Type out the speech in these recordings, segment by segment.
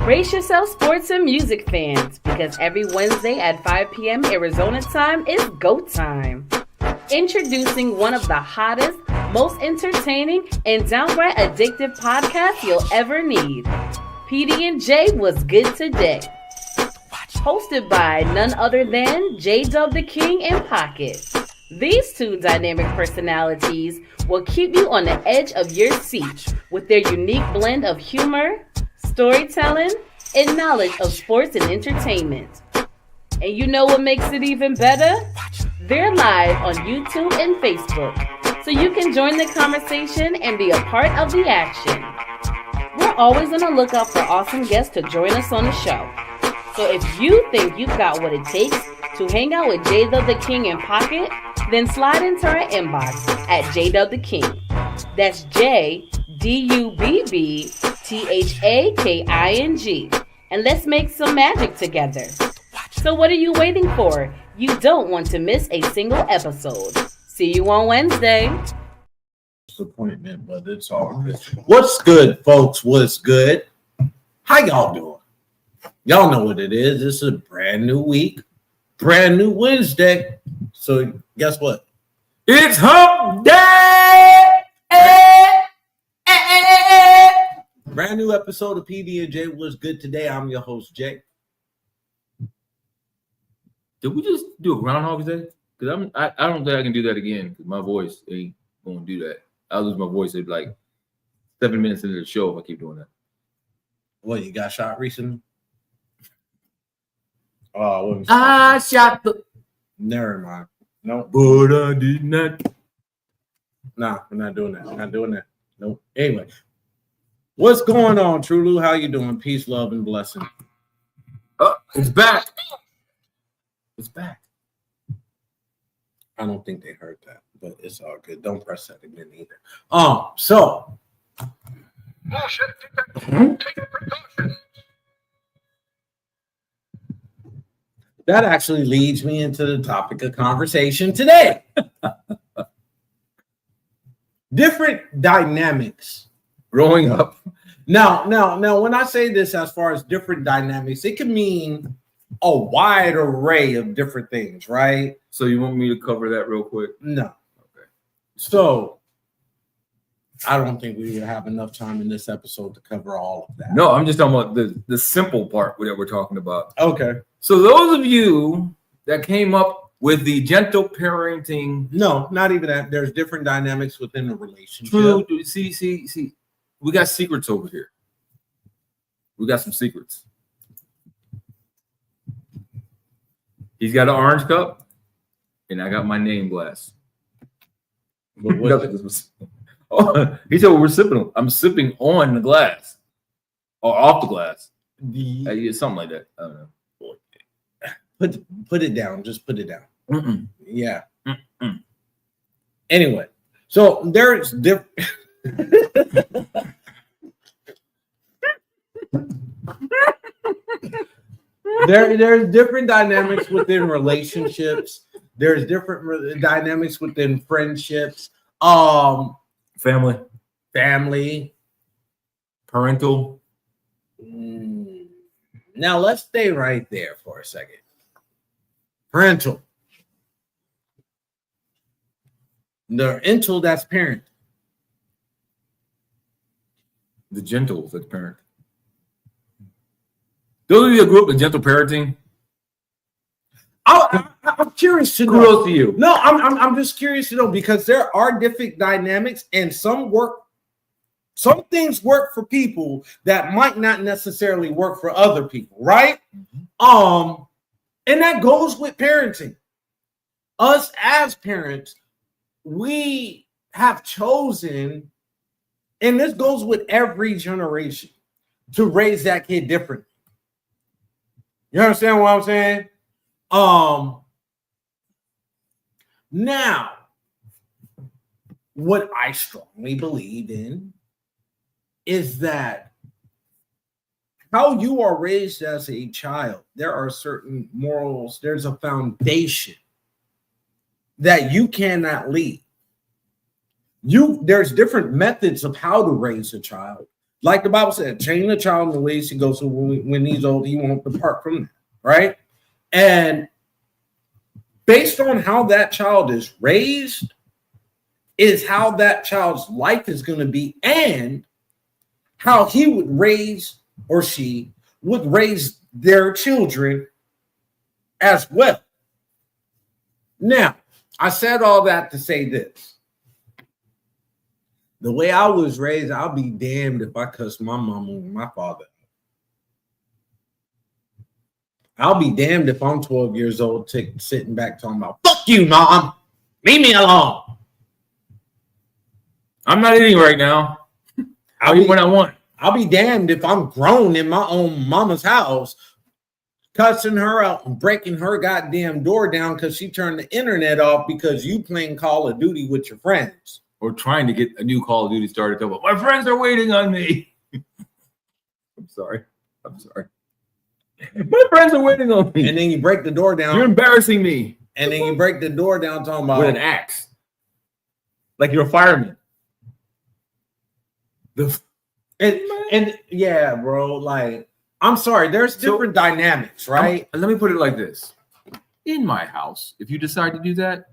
Brace yourself, sports and music fans, because every Wednesday at 5 p.m. Arizona time is GO time. Introducing one of the hottest, most entertaining, and downright addictive podcasts you'll ever need. PD&J was good today. Hosted by none other than J-Dub the King and Pocket. These two dynamic personalities will keep you on the edge of your seat with their unique blend of humor, storytelling, and knowledge of sports and entertainment. And you know what makes it even better? They're live on YouTube and Facebook, so you can join the conversation and be a part of the action. We're always on the lookout for awesome guests to join us on the show. So if you think you've got what it takes to hang out with J-Dub the King and Pocket, then slide into our inbox at J-Dub the King. That's JDUBBTHAKING. And let's make some magic together. So what are you waiting for? You don't want to miss a single episode. See you on Wednesday. Disappointment, but it's all good. What's good, folks? What's good? How y'all doing? Y'all know what it is. This is a brand new week, brand new Wednesday. So guess what? It's hump day! Brand new episode of PD&J was good today. I'm your host, Jay. Did we just do a Groundhog Day? Because I don't think I can do that again. Because my voice ain't gonna do that. I'll lose my voice at like 7 minutes into the show if I keep doing that. What, you got shot recently? Oh, I shot the. Never mind. No, But I did not. nah, we're not doing that. We're not doing that. Nope. Anyway, what's going on, Trulu? How you doing? Peace, love, and blessing. Oh, it's back. It's back. I don't think they heard that, but it's all good. Don't press that again either. So. That actually leads me into the topic of conversation today. Different dynamics Growing up. Now, when I say this as far as different dynamics, it can mean a wide array of different things, right? So you want me to cover that real quick? No. Okay. So I don't think we have enough time in this episode to cover all of that. No, I'm just talking about the simple part that we're talking about. Okay. So those of you that came up with the gentle parenting. No, not even that. There's different dynamics within the relationship. True. See. We got secrets over here. We got some secrets. He's got an orange cup, and I got my name glass. But Oh, he said we're sipping. I'm sipping on the glass or off the glass. Something like that. I don't know. Put it down. Just put it down. Mm-mm. Yeah. Mm-mm. Anyway, so there's different. There's different dynamics within relationships. There's different dynamics within friendships. Family, parental. Now let's stay right there for a second. Parental. Parental, that's parent. The gentle, that's parent. Those of you that grew up in gentle parenting, I'm curious to know. kudos to you. No, I'm just curious to know because there are different dynamics and some things work for people that might not necessarily work for other people, right? Mm-hmm. And that goes with parenting. Us as parents, we have chosen, and this goes with every generation, to raise that kid differently. You understand what I'm saying? Now, what I strongly believe in is that how you are raised as a child, there are certain morals, there's a foundation that you cannot leave. There's different methods of how to raise a child, Like the Bible said, train the child in the ways he goes. So when he's old, he won't depart from that, right? And based on how that child is raised, is how that child's life is going to be, and how he would raise or she would raise their children as well. Now, I said all that to say this. The way I was raised, I'll be damned if I cuss my mom or my father. I'll be damned if I'm 12 years old sitting back talking about, fuck you, mom. Leave me alone. I'm not eating right now. I'll eat when I want. I'll be damned if I'm grown in my own mama's house, cussing her out and breaking her goddamn door down because she turned the internet off because you playing Call of Duty with your friends. Or trying to get a new Call of Duty started. My friends are waiting on me. I'm sorry. My friends are waiting on me. And then you break the door down. You're embarrassing me. And then you break the door down talking about with an axe. Like you're a fireman. And yeah, bro, like, I'm sorry, there's different dynamics, right? Let me put it like this. In my house, if you decide to do that,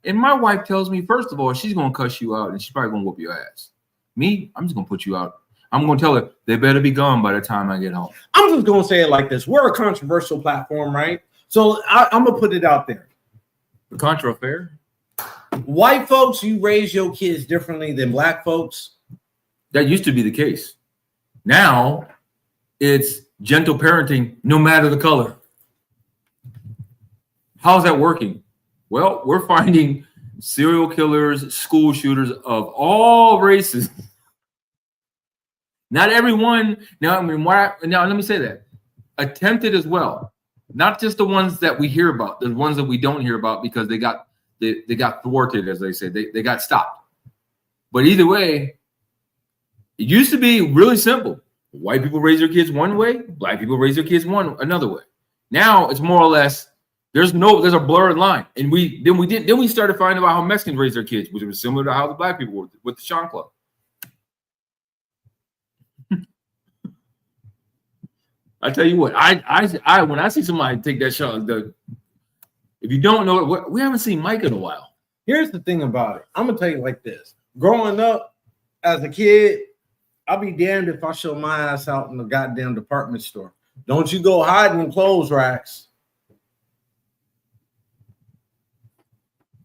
and my wife tells me, first of all, she's going to cuss you out and she's probably going to whoop your ass. Me, I'm just going to put you out. I'm going to tell her they better be gone by the time I get home. I'm just going to say it like this. We're a controversial platform, right? So I'm going to put it out there. The contra affair? White folks, you raise your kids differently than black folks. That used to be the case. Now, it's gentle parenting no matter the color. How's that working? Well, we're finding serial killers, school shooters of all races. Not everyone. Now, let me say that. Attempted as well. Not just the ones that we hear about, the ones that we don't hear about because they got thwarted, as they say. They got stopped. But either way, it used to be really simple. White people raise their kids one way, black people raise their kids another way. Now it's more or less there's a blurred line. And we started finding out how Mexicans raise their kids, which was similar to how the black people were with the Sean Club. I tell you what, I when I see somebody take that shot, if you don't know it, we haven't seen Mike in a while. Here's the thing about it. I'm gonna tell you like this. Growing up as a kid, I'll be damned if I show my ass out in the goddamn department store. Don't you go hiding in clothes racks.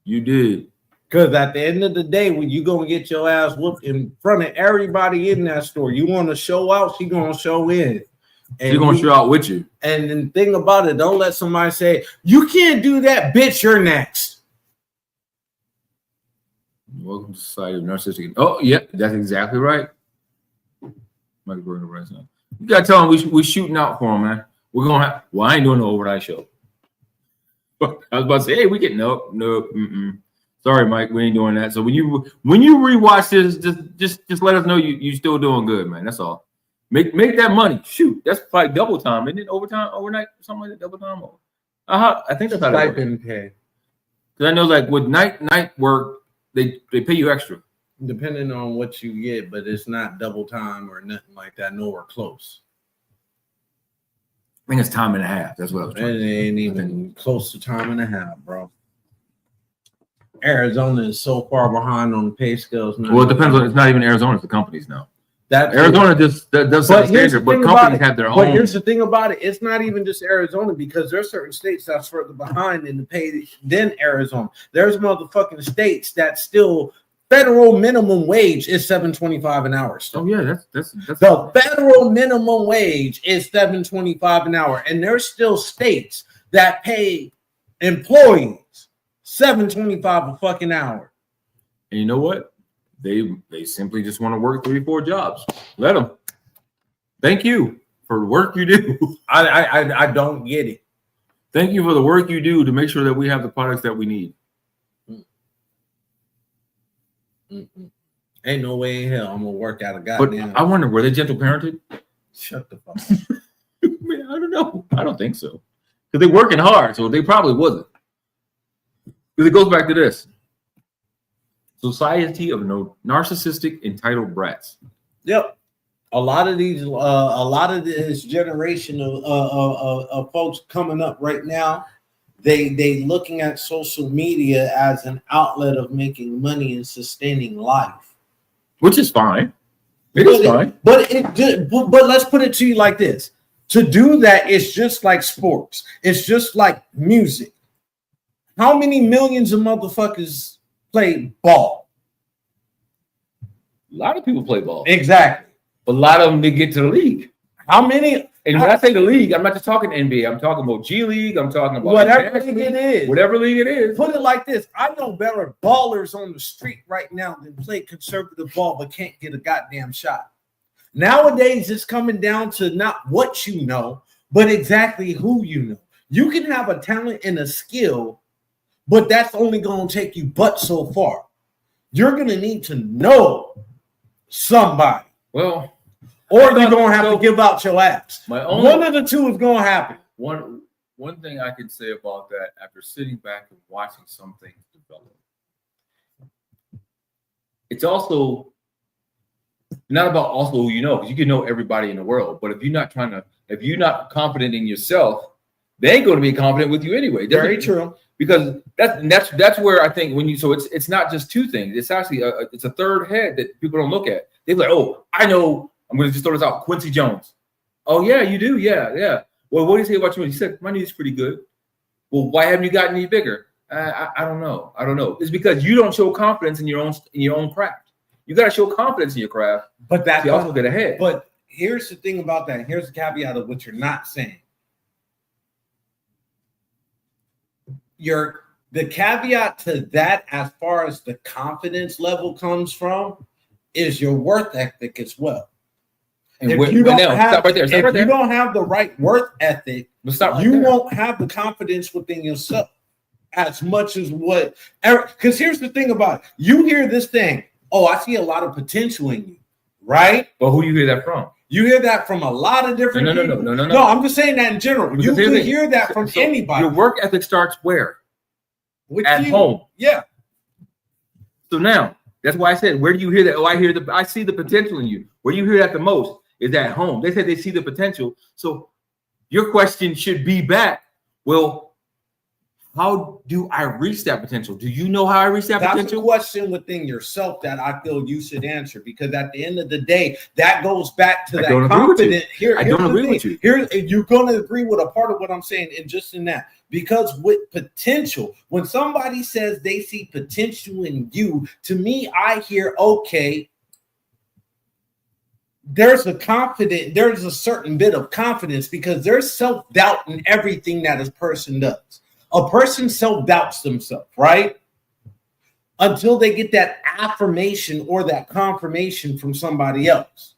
You did. Because at the end of the day, when you go and get your ass whooped in front of everybody in that store, you want to show out, she going to show in. And she's going to show out with you. And the thing about it, don't let somebody say, you can't do that, bitch, you're next. Welcome to society of narcissistic. Oh, yeah, that's exactly right. Mike Burger right now. You got to tell him we shooting out for him, man. We're going to have, well, I ain't doing no overnight show. I was about to say, hey, we get no. Sorry, Mike, we ain't doing that. So when you rewatch this, just let us know you still doing good, man. That's all. Make that money. Shoot, that's probably double time, isn't it? Overnight, something like that, double time. I think that's how that works. Pay. Because I know, like with night work, they pay you extra. Depending on what you get, but it's not double time or nothing like that. Nowhere close. I think it's time and a half. That's what I was trying to say. It ain't even close to time and a half, bro. Arizona is so far behind on the pay scales now. Well, it depends on. It's not even Arizona; it's the companies now. That Arizona does set the standard, but companies have their own. But here's the thing about it: it's not even just Arizona, because there's certain states that's further behind in the pay than Arizona. There's motherfucking states that still federal minimum wage is $7.25 an hour. Still. Oh yeah, that's the federal minimum wage is $7.25 an hour, and there's still states that pay employees $7.25 a fucking hour. And you know what? They simply just want to work 3-4 jobs. Let them. Thank you for the work you do. I don't get it. Thank you for the work you do to make sure that we have the products that we need. Ain't no way in hell I'm gonna work out a goddamn. But I wonder, were they gentle parented? Shut the fuck up. Man, I don't know. I don't think so. Because they're working hard, so they probably wasn't. Because it goes back to this. Society of narcissistic entitled brats. Yep. a lot of this generation of folks coming up right now, they looking at social media as an outlet of making money and sustaining life, which is fine. It is fine. But let's put it to you like this: to do that, it's just like sports. It's just like music. How many millions of motherfuckers play ball? A lot of people play ball. Exactly. A lot of them did get to the league. How many? And when I say the league, I'm not just talking NBA. I'm talking about G League. I'm talking about whatever league it is. Whatever league it is. Put it like this: I know better ballers on the street right now than play conservative ball but can't get a goddamn shot. Nowadays, it's coming down to not what you know, but exactly who you know. You can have a talent and a skill, but that's only going to take you but so far. You're going to need to know somebody. Well, or you're going to have to give out your ass. One of the two is going to happen. One thing I can say about that, after sitting back and watching some things develop, it's also not about also who you know, because you can know everybody in the world. But if you're not confident in yourself, they ain't going to be confident with you anyway. Very true. Because that's where I think it's not just two things. It's actually it's a third head that people don't look at. They're like, oh, I know. I'm going to just throw this out. Quincy Jones. Oh yeah, you do. Yeah. Well, what do you say about you? He said my knee's pretty good. Well, why haven't you gotten any bigger? I don't know. It's because you don't show confidence in your own craft. You got to show confidence in your craft. But that you also get ahead. But here's the thing about that. Here's the caveat of what you're not saying. The caveat to that, as far as the confidence level comes from, is your work ethic as well. And if you don't have the right work ethic, you won't have the confidence within yourself as much as what. Because here's the thing about it. You hear this thing. Oh, I see a lot of potential in you, right? But who do you hear that from? You hear that from a lot of different people. No. No, I'm just saying that in general. You can hear that from anybody. Your work ethic starts where? At home. Yeah. So now, that's why I said, where do you hear that? Oh, I see the potential in you. Where do you hear that the most? Is at home. They said they see the potential. So your question should be back, well, how do I reach that potential? Do you know how I reach that potential? That's a question within yourself that I feel you should answer, because at the end of the day, that goes back to that confidence. I don't agree with you. Here, you're going to agree with a part of what I'm saying, and just in that, because with potential, when somebody says they see potential in you, to me, I hear, okay, there's a certain bit of confidence, because there's self-doubt in everything that a person does. A person self-doubts themselves, right? Until they get that affirmation or that confirmation from somebody else.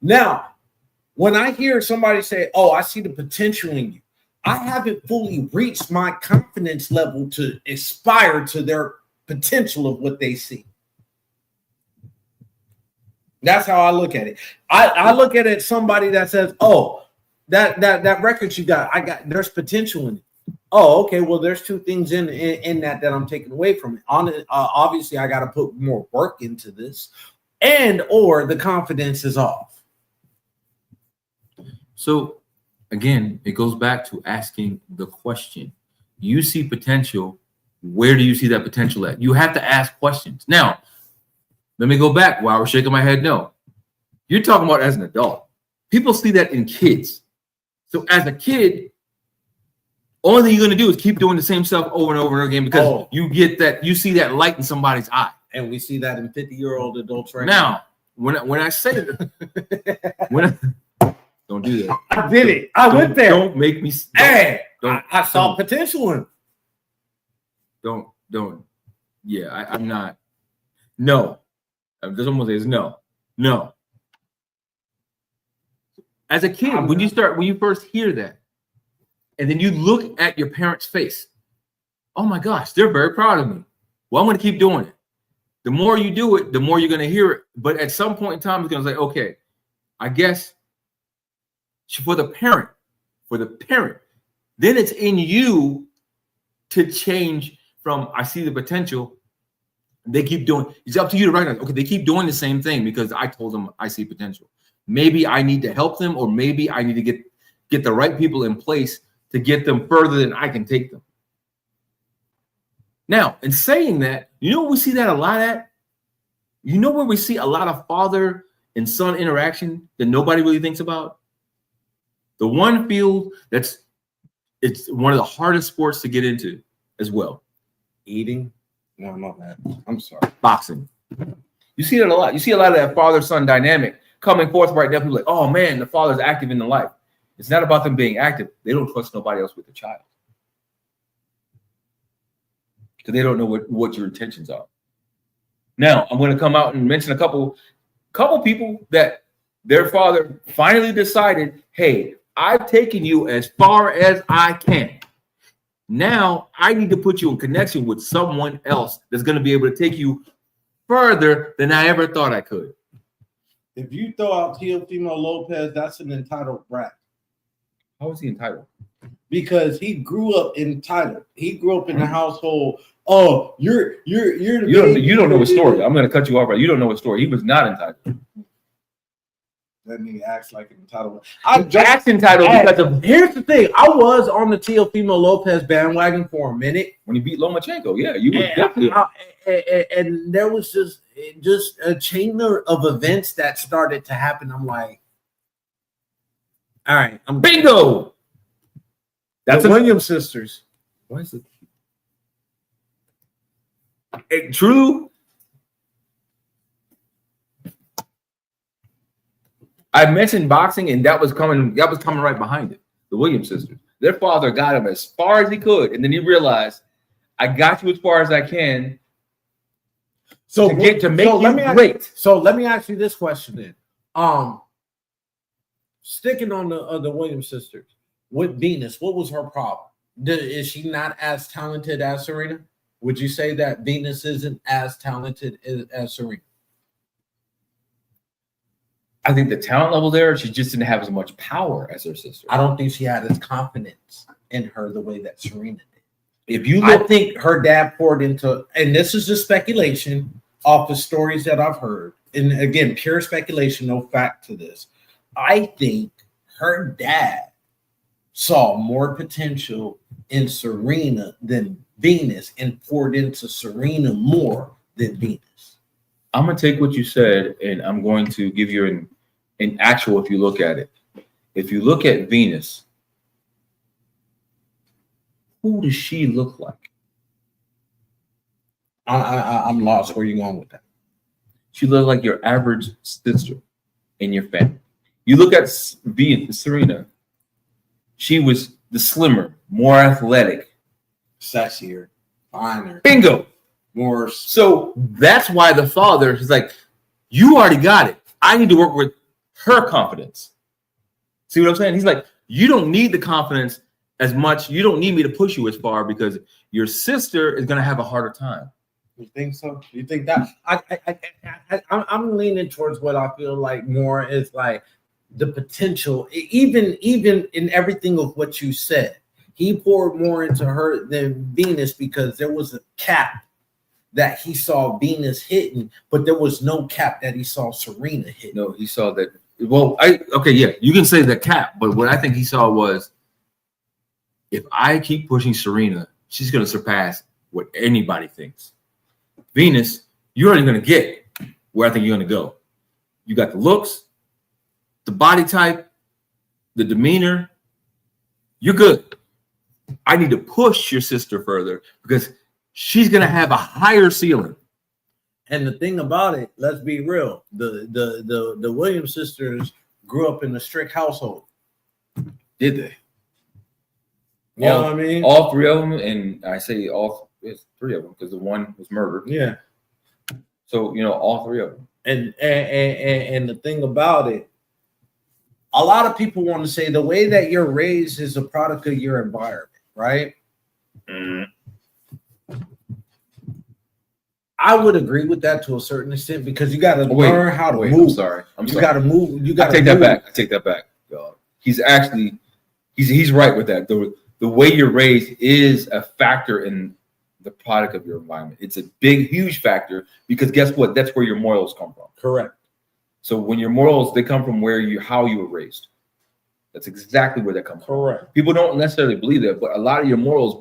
Now, when I hear somebody say, oh, I see the potential in you, I haven't fully reached my confidence level to aspire to their potential of what they see. That's how I look at it. I look at it as somebody that says, oh, that record you got, there's potential in it. Oh, okay. Well, there's two things in that I'm taking away from it. Obviously, I got to put more work into this, or the confidence is off. So, again, it goes back to asking the question. You see potential. Where do you see that potential at? You have to ask questions. Now, let me go back while we're shaking my head. No, you're talking about as an adult. People see that in kids. So, as a kid, only thing you're going to do is keep doing the same stuff over and over again, because you see that light in somebody's eye. And we see that in 50-year-old adults right now. When I say that, don't do that. I did it. I went there. Don't make me. I saw potential in it. Don't. Yeah, I'm not. No. This almost is no. As a kid, when you first hear that, and then you look at your parents' face, oh my gosh, they're very proud of me. Well, I'm going to keep doing it. The more you do it, the more you're going to hear it. But at some point in time, it's going to say, okay, I guess for the parent, then it's in you to change from I see the potential. They keep doing. It's up to you to recognize. Okay, they keep doing the same thing because I told them I see potential. maybe I need to help them, or maybe I need to get the right people in place to get them further than I can take them. Now, in saying that, you know what we see that a lot at? You know where we see a lot of father and son interaction that nobody really thinks about? The one field it's one of the hardest sports to get into as well. Eating? No, not that. I'm sorry. Boxing. You see that a lot. You see a lot of that father-son dynamic coming forth right now. People are like, oh man, the father's active in the life. It's not about them being active. They don't trust nobody else with the child. Because they don't know what your intentions are. Now, I'm going to come out and mention a couple people that their father finally decided, hey, I've taken you as far as I can. Now, I need to put you in connection with someone else that's going to be able to take you further than I ever thought I could. If you throw out Teofimo Lopez, that's an entitled brat. How is he entitled? Because he grew up entitled. He grew up in the household. Oh, you're you don't know his story. I'm going to cut you off. Right? You don't know his story. He was not entitled. That nigga acts like an entitled. Acts entitled because of. Here's the thing. I was on the Teofimo Lopez bandwagon for a minute When he beat Lomachenko. Yeah, you were definitely. and there was just a chain of events that started to happen. I'm like, all right, I'm Bingo. That's the Williams sisters. Why is it? True. I mentioned boxing, and that was coming right behind it. The Williams sisters. Their father got him as far as he could, and then he realized, I got you as far as I can. So to make you great. So let me ask you this question then. Sticking on the Williams sisters with Venus, what was her problem? Is she not as talented as Serena? Would you say that Venus isn't as talented as Serena? I think the talent level there, she just didn't have as much power as her sister. I don't think she had as confidence in her the way that Serena did. If you I think her dad poured into, and this is just speculation off the stories that I've heard, and again, pure speculation, no fact to this. I think her dad saw more potential in Serena than Venus and poured into Serena more than Venus. I'm going to take what you said, and I'm going to give you an actual, if you look at it. If you look at Venus, who does she look like? I'm lost. Where are you going with that? She looked like your average sister in your family. You look at Serena, she was the slimmer, more athletic, sexier, finer. Bingo. More. So that's why the father is like, you already got it. I need to work with her confidence. See what I'm saying? He's like, you don't need the confidence as much. You don't need me to push you as far because your sister is going to have a harder time. You think so? You think that? I'm leaning towards what I feel like more is like the potential, even in everything of what you said. He poured more into her than Venus because there was a cap that he saw Venus hitting, but there was no cap that he saw Serena hitting. No, he saw that. Well, you can say the cap, but what I think he saw was, if I keep pushing Serena, she's going to surpass what anybody thinks. Venus, you're already going to get where I think you're going to go. You got the looks, the body type, the demeanor. You're good. I need to push your sister further because she's going to have a higher ceiling. And the thing about it, let's be real, the Williams sisters grew up in a strict household. Did they? You know what I mean? All three of them, and I say it's three of them because the one was murdered. Yeah. So, all three of them. And the thing about it, a lot of people want to say the way that you're raised is a product of your environment, right? Mm. I would agree with that to a certain extent because you got to learn how to move. I'm sorry. You got to move. You got to take that back. I take that back. He's actually, he's right with that. The way you're raised is a factor in the product of your environment. It's a big, huge factor because guess what? That's where your morals come from. Correct. So when your morals, they come from how you were raised. That's exactly where that comes from. Correct. People don't necessarily believe that, but a lot of your morals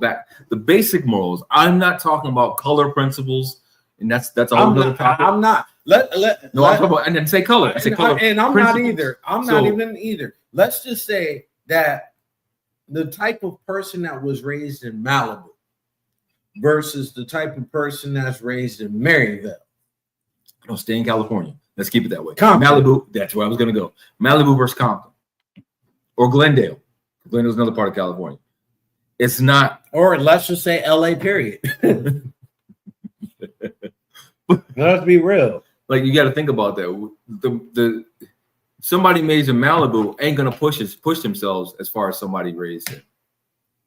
the basic morals. I'm not talking about color principles, and that's a whole other topic. I'm not. I'm talking about, and then say color. I say color. And I'm principles. not either. I'm not even either. Let's just say that the type of person that was raised in Malibu versus the type of person that's raised in Maryville. Don't stay in California. Let's keep it that way. Compton. Malibu, that's where I was going to go. Malibu versus Compton. Or Glendale. Glendale's another part of California. It's not. Or let's just say LA, period. Let's be real. Like, you got to think about that. The somebody made in Malibu ain't going to push themselves as far as somebody raised in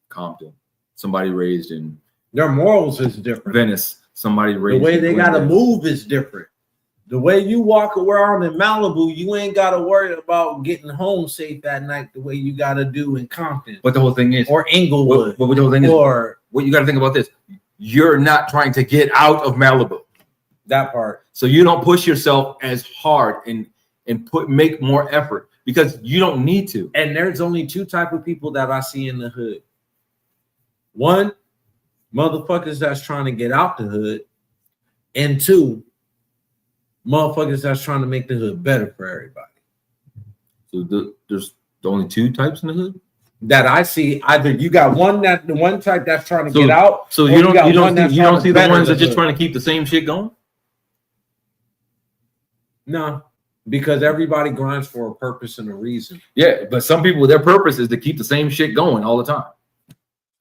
Compton. Somebody raised in their morals is different. Venice. Somebody raised the way in they got to move is different. The way you walk around in Malibu, you ain't got to worry about getting home safe at night the way you got to do in Compton. But the whole thing is, or Inglewood, what the whole thing is, what you got to think about this: you're not trying to get out of Malibu. That part. So you don't push yourself as hard and make more effort because you don't need to. And there's only two type of people that I see in the hood. One, motherfuckers that's trying to get out the hood, and two, motherfuckers that's trying to make the hood better for everybody. So there's only two types in the hood that I see. Either you got the one type that's trying to get out. So you don't see the ones that just trying to keep the same shit going. No, because everybody grinds for a purpose and a reason. Yeah, but some people, their purpose is to keep the same shit going all the time.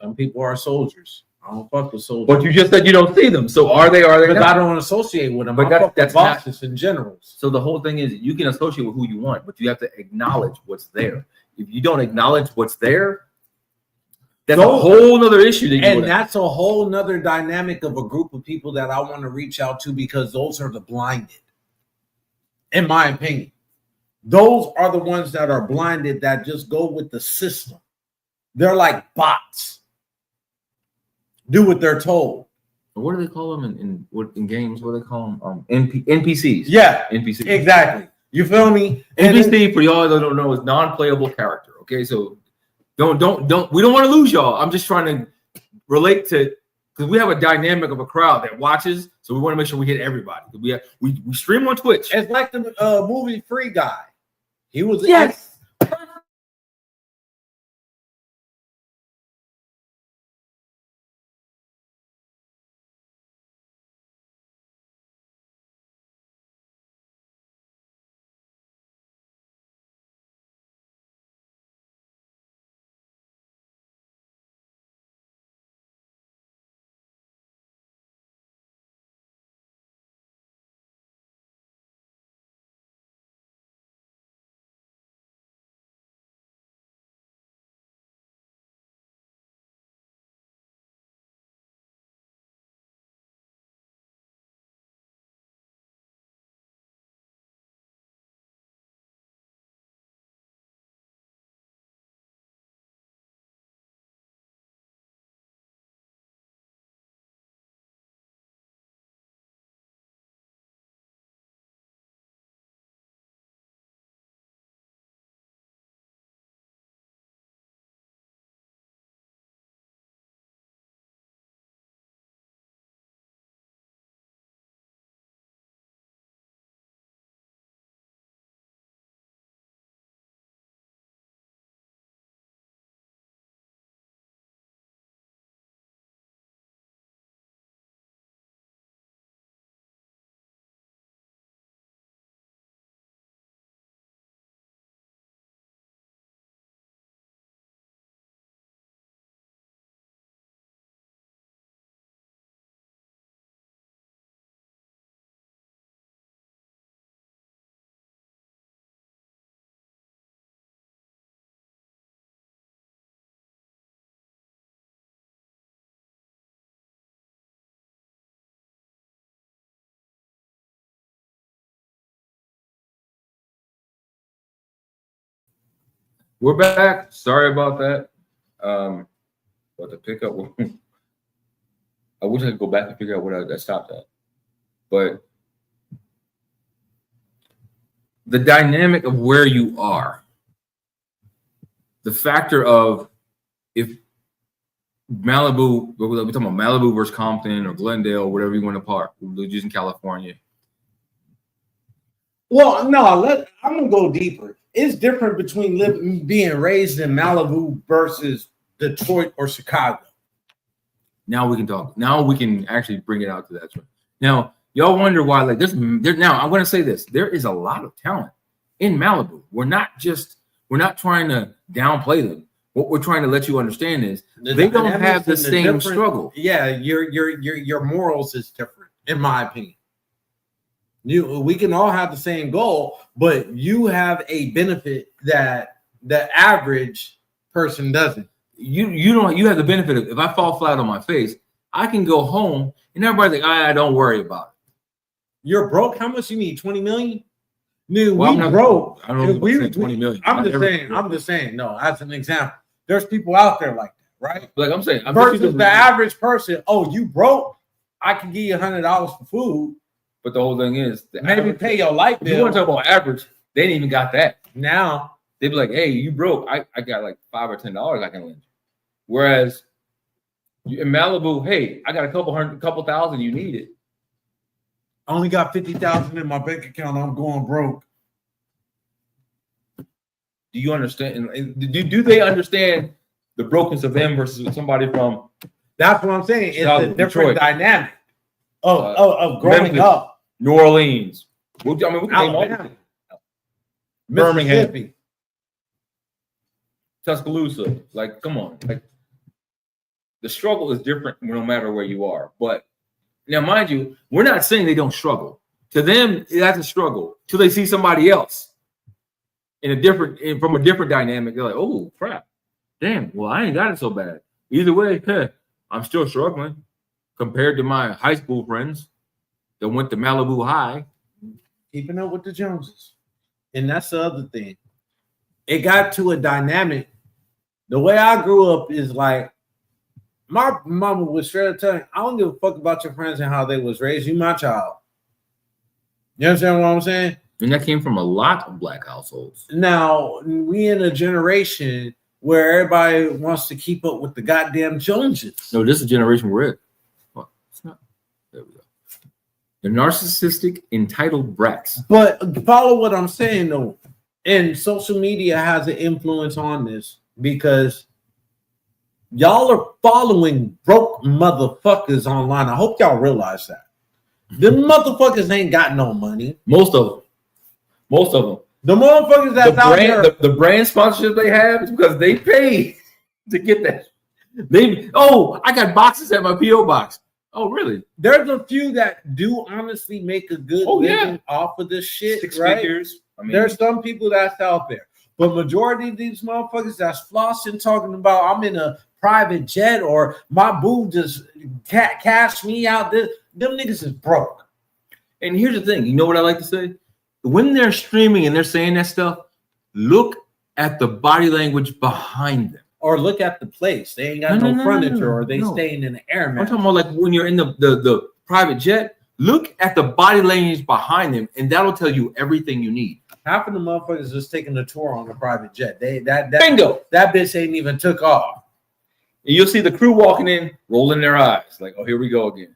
Some people are soldiers. I don't fuck with soldiers. But you just said you don't see them. So are they? Because I don't associate with them. But that's bosses in general. So the whole thing is you can associate with who you want, but you have to acknowledge what's there. If you don't acknowledge what's there, that's a whole nother issue. That's a whole nother dynamic of a group of people that I want to reach out to, because those are the blinded. In my opinion, those are the ones that are blinded, that just go with the system. They're like bots. Do what they're told. What do they call them in games? What do they call them? NPCs. Yeah, NPCs. Exactly. You feel me? NPC, for y'all that don't know, is non-playable character. Okay, so don't. We don't want to lose y'all. I'm just trying to relate to, because we have a dynamic of a crowd that watches, so we want to make sure we hit everybody. We stream on Twitch. It's like the movie Free Guy. He was yes. We're back. Sorry about that. But the pickup, I wish I could go back and figure out what I stopped at. But the dynamic of where you are, the factor of if Malibu, we're talking about Malibu versus Compton or Glendale, whatever you want to park, we're using California. Well, no, I'm gonna go deeper. It's different between being raised in Malibu versus Detroit or Chicago. Now we can talk. Now we can actually bring it out to that. Now, y'all wonder why, like this. Now I'm gonna say this: there is a lot of talent in Malibu. We're not trying to downplay them. What we're trying to let you understand is they don't have the same struggle. Yeah, your morals is different, in my opinion. We can all have the same goal, but you have a benefit that the average person doesn't. You have the benefit of, if I fall flat on my face, I can go home and everybody's like, I don't worry about it. You're broke. How much you need? 20 million? Dude, well, we broke. I don't know if 20 million. I'm just saying. No, as an example, there's people out there like that, right? Like I'm saying, versus the average person. Oh, you broke? I can give you $100 for food. But the whole thing is, maybe pay your light bill. If you want to talk about average, they ain't even got that. Now they'd be like, "Hey, you broke? I got like $5 or $10 I can lend you." Whereas in Malibu, hey, I got a couple thousand. You need it. I only got 50,000 in my bank account. I'm going broke. Do you understand? Do they understand the brokenness of them versus somebody from? That's what I'm saying. It's a different Detroit dynamic of growing Memphis, up. New Orleans. We can name all Birmingham, Tuscaloosa. Like, come on. Like, the struggle is different no matter where you are. But now, mind you, we're not saying they don't struggle. To them, that's a struggle. Till they see somebody else from a different dynamic, they're like, "Oh crap, damn! Well, I ain't got it so bad." Either way, I'm still struggling compared to my high school friends that went to Malibu High. Keeping up with the Joneses. And that's the other thing. It got to a dynamic. The way I grew up is like, my mama was straight up telling me, I don't give a fuck about your friends and how they was raised. You my child. You understand what I'm saying? And that came from a lot of black households. Now, we in a generation where everybody wants to keep up with the goddamn Joneses. No, this is a generation we're in. Well, it's not. There we go. The narcissistic, entitled brats. But follow what I'm saying, though. And social media has an influence on this because y'all are following broke motherfuckers online. I hope y'all realize that. Them motherfuckers ain't got no money. Most of them. The motherfuckers that's out there. The brand sponsorship they have is because they pay to get that. I got boxes at my P.O. box. Oh, really? There's a few that do honestly make a good living off of this shit, 6 right? figures. I mean, there's some people that's out there. But majority of these motherfuckers that's flossing, talking about I'm in a private jet or my boo just cashed me out. Them niggas is broke. And here's the thing. You know what I like to say? When they're streaming and they're saying that stuff, look at the body language behind them. Or look at the place. They ain't got no furniture or they staying in the air. I'm talking about like when you're in the private jet, look at the body language behind them and that'll tell you everything you need. Half of the motherfuckers just taking a tour on a private jet. Bingo. That bitch ain't even took off. And you'll see the crew walking in, rolling their eyes, like, oh, here we go again.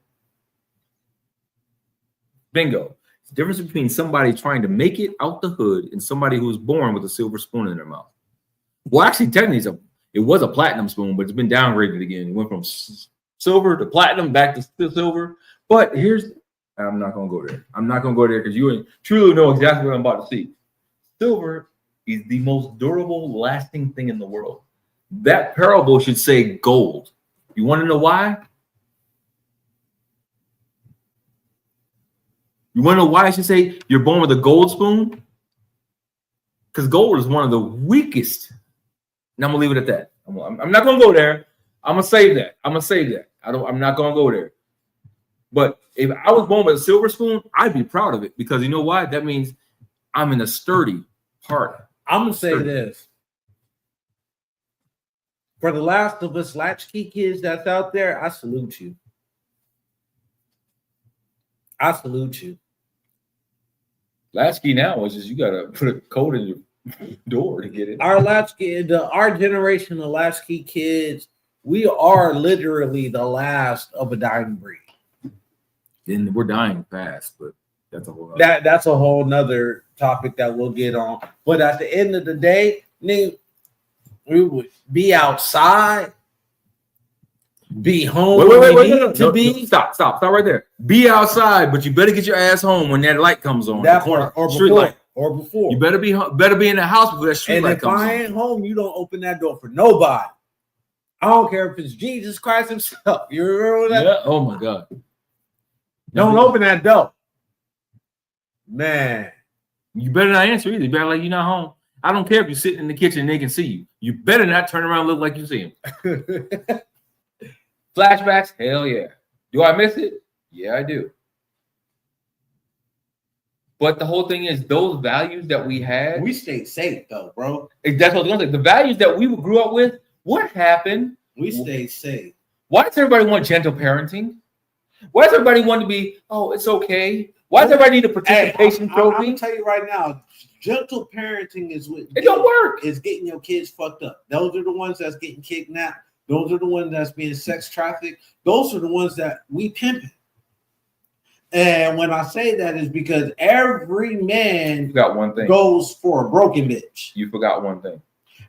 Bingo. It's the difference between somebody trying to make it out the hood and somebody who was born with a silver spoon in their mouth. Well, actually, technically, it was a platinum spoon, but it's been downgraded again. It went from silver to platinum back to still silver. But I'm not going to go there. I'm not going to go there because you truly know exactly what I'm about to see. Silver is the most durable, lasting thing in the world. That parable should say gold. You want to know why? You want to know why I should say you're born with a gold spoon? Because gold is one of the weakest. And I'm gonna leave it at that. I'm not gonna go there. I'm gonna save that. I'm not gonna go there. But if I was born with a silver spoon, I'd be proud of it because you know why? That means I'm in a sturdy part. I'm gonna say this. For the last of us latchkey kids that's out there, I salute you. I salute you. Latchkey now is just you gotta put a code in your door to get it. Our generation of latchkey kids, we are literally the last of a dying breed. And we're dying fast, but that's a whole That's a whole nother topic that we'll get on. But at the end of the day, nigga, we would be outside, be home. Wait. Stop right there. Be outside, but you better get your ass home when that light comes on. That part, or street before, light. or before. You better be in the house before that street light comes on. And if I ain't home, you don't open that door for nobody. I don't care if it's Jesus Christ himself. You remember that? Yeah. Oh my God. Don't open that door. Man. You better not answer either. You better like you're not home. I don't care if you're sitting in the kitchen and they can see you. You better not turn around and look like you see them. Flashbacks? Hell yeah. Do I miss it? Yeah, I do. But the whole thing is those values that we had. We stayed safe though, bro. That's what I'm saying. The values that we grew up with, what happened? We stayed safe. Why does everybody want gentle parenting? Why does everybody want to be, oh, it's okay? Why does everybody need a participation trophy? I'm gonna tell you right now, gentle parenting is what it don't work. It's getting your kids fucked up. Those are the ones that's getting kidnapped. Those are the ones that's being sex trafficked. Those are the ones that we pimping. And when I say that is because every man got one thing goes for a broken bitch. You forgot one thing.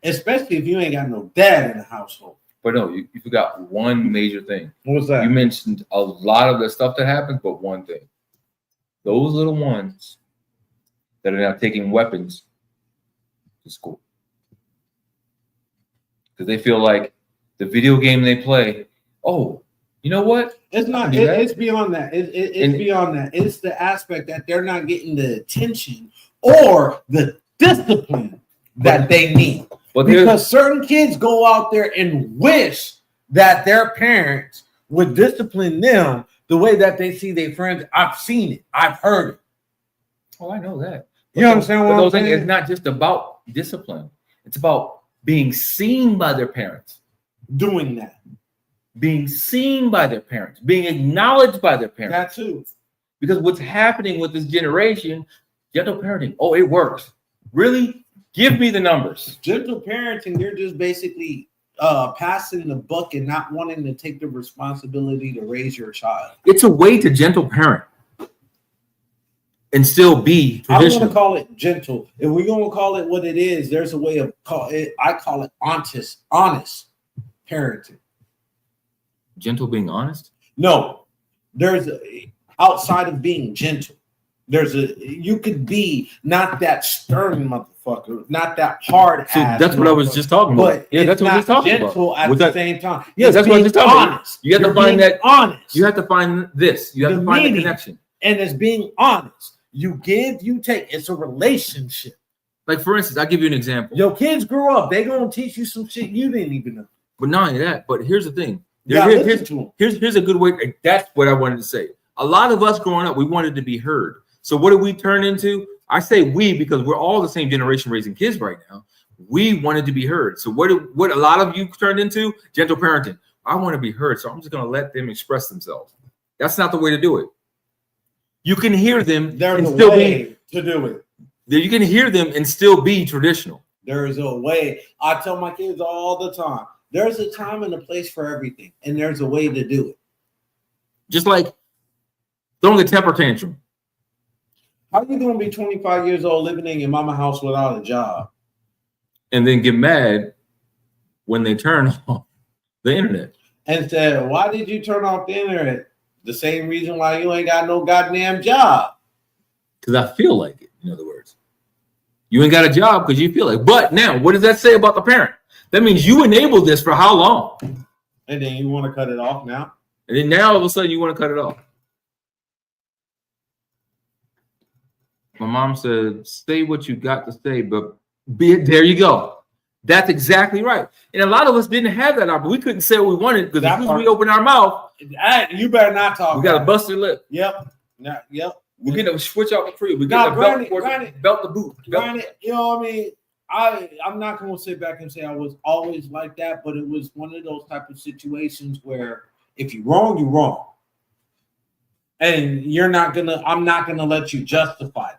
Especially if you ain't got no dad in the household. But no, you forgot one major thing. What's that? You mentioned a lot of the stuff that happens, but one thing. Those little ones that are now taking weapons to school. Because they feel like the video game they play, oh, you know what? It's not. It's beyond that. It's beyond that. It's the aspect that they're not getting the attention or the discipline that they need. But because certain kids go out there and wish that their parents would discipline them the way that they see their friends. I've seen it. I've heard it. Oh, I know that. You understand what I'm saying? It's not just about discipline. It's about being seen by their parents. Doing that. Being seen by their parents. Being acknowledged by their parents. That too. Because what's happening with this generation, gentle parenting, oh, it works. Really? Give me the numbers. Gentle parenting, they're just basically passing the buck and not wanting to take the responsibility to raise your child. It's a way to gentle parent and still be traditional. I want to call it gentle. If we're going to call it what it is, there's a way of call it. I call it honest parenting. Gentle being honest? No, outside of being gentle. You could be not that stern motherfucker, not that hard ass. That's what I was just talking about. Yeah, that's what I was talking about. Gentle at the same time. Yeah, that's what I was just talking about. You have to find that honest. You have to find this. You have to find the connection. And it's being honest. You give, you take. It's a relationship. Like for instance, I'll give you an example. Your kids grew up. They're gonna teach you some shit you didn't even know. But not only that, but here's the thing. Here's a good way. That's what I wanted to say. A lot of us growing up, we wanted to be heard. So what did we turn into? I say we because we're all the same generation raising kids right now. We wanted to be heard. So what a lot of you turned into? Gentle parenting. I want to be heard, so I'm just going to let them express themselves. That's not the way to do it. You can hear them and still be to do it. You can hear them and still be traditional. There is a way. I tell my kids all the time. There's a time and a place for everything, and there's a way to do it. Just like throwing a temper tantrum. How are you going to be 25 years old living in your mama house without a job? And then get mad when they turn off the internet. And say, why did you turn off the internet? The same reason why you ain't got no goddamn job. Because I feel like it, in other words. You ain't got a job because you feel like it. But now, what does that say about the parent? That means you enabled this for how long? And then you want to cut it off now? And then now all of a sudden you want to cut it off. My mom said, say what you got to say, but there you go. That's exactly right. And a lot of us didn't have that option. We couldn't say what we wanted because as soon as we open our mouth, you better not talk. We got to bust your lip. Yep. Yep. We're going to switch out the free. We got to belt the boot. Granted, you know what I mean? I'm not going to sit back and say I was always like that, but it was one of those type of situations where if you're wrong, you're wrong. And I'm not going to let you justify that.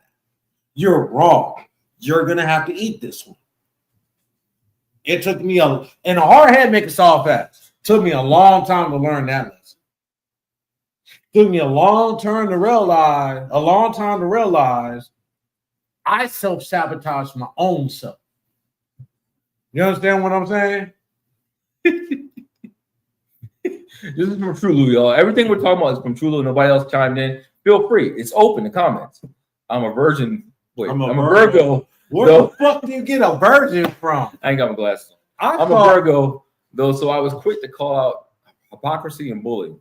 You're wrong. You're gonna have to eat this one. It took me and a hard head make a soft ass. Took me a long time to learn that lesson. Took me a long time to realize I self-sabotage my own self. You understand what I'm saying? This is from Trulu, y'all. Everything we're talking about is from Trulu. Nobody else chimed in. Feel free. It's open to comments. I'm a virgin. Wait, I'm a Virgo. Where the fuck do you get a virgin from? I ain't got my glasses on. I'm a Virgo, though, so I was quick to call out hypocrisy and bullying.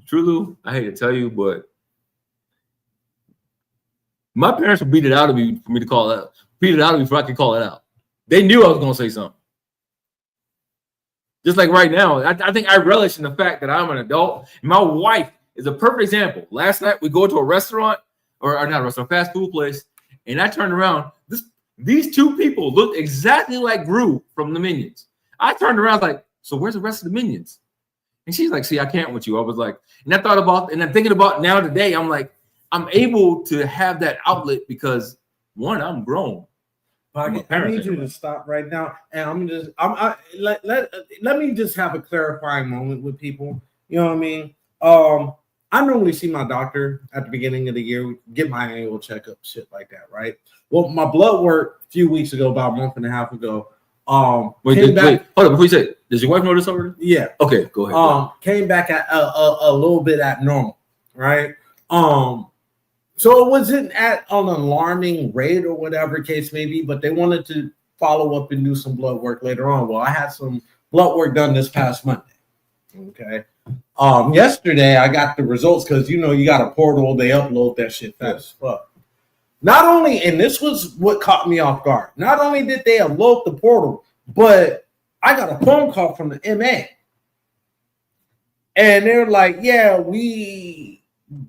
Trulu, I hate to tell you, but my parents would beat it out of me for me to call it out. Beat it out of me before I could call it out. They knew I was going to say something. Just like right now, I think I relish in the fact that I'm an adult. My wife is a perfect example. Last night, we go to a restaurant, or not a restaurant, fast food place, and I turned around. These two people looked exactly like Gru from the Minions. I turned around like, so where's the rest of the Minions? And she's like, see, I can't with you. I was like, and I thought about, and I'm thinking about now today, I'm like, I'm able to have that outlet because, one, I'm grown. I need you to stop right now, and let me just have a clarifying moment with people. You know what I mean? I normally see my doctor at the beginning of the year, get my annual checkup, shit like that, right? Well, my blood work a few weeks ago, about a month and a half ago. Wait, hold on, before you say it, does your wife know this already? Yeah. Okay, go ahead. Came back at a little bit abnormal, right? So it wasn't at an alarming rate or whatever case may be, but they wanted to follow up and do some blood work later on. Well, I had some blood work done this past Monday. Okay. Yesterday I got the results because you got a portal, they upload that shit fast as fuck. Not only, and this was what caught me off guard, not only did they upload the portal, but I got a phone call from the MA. And they're like, yeah,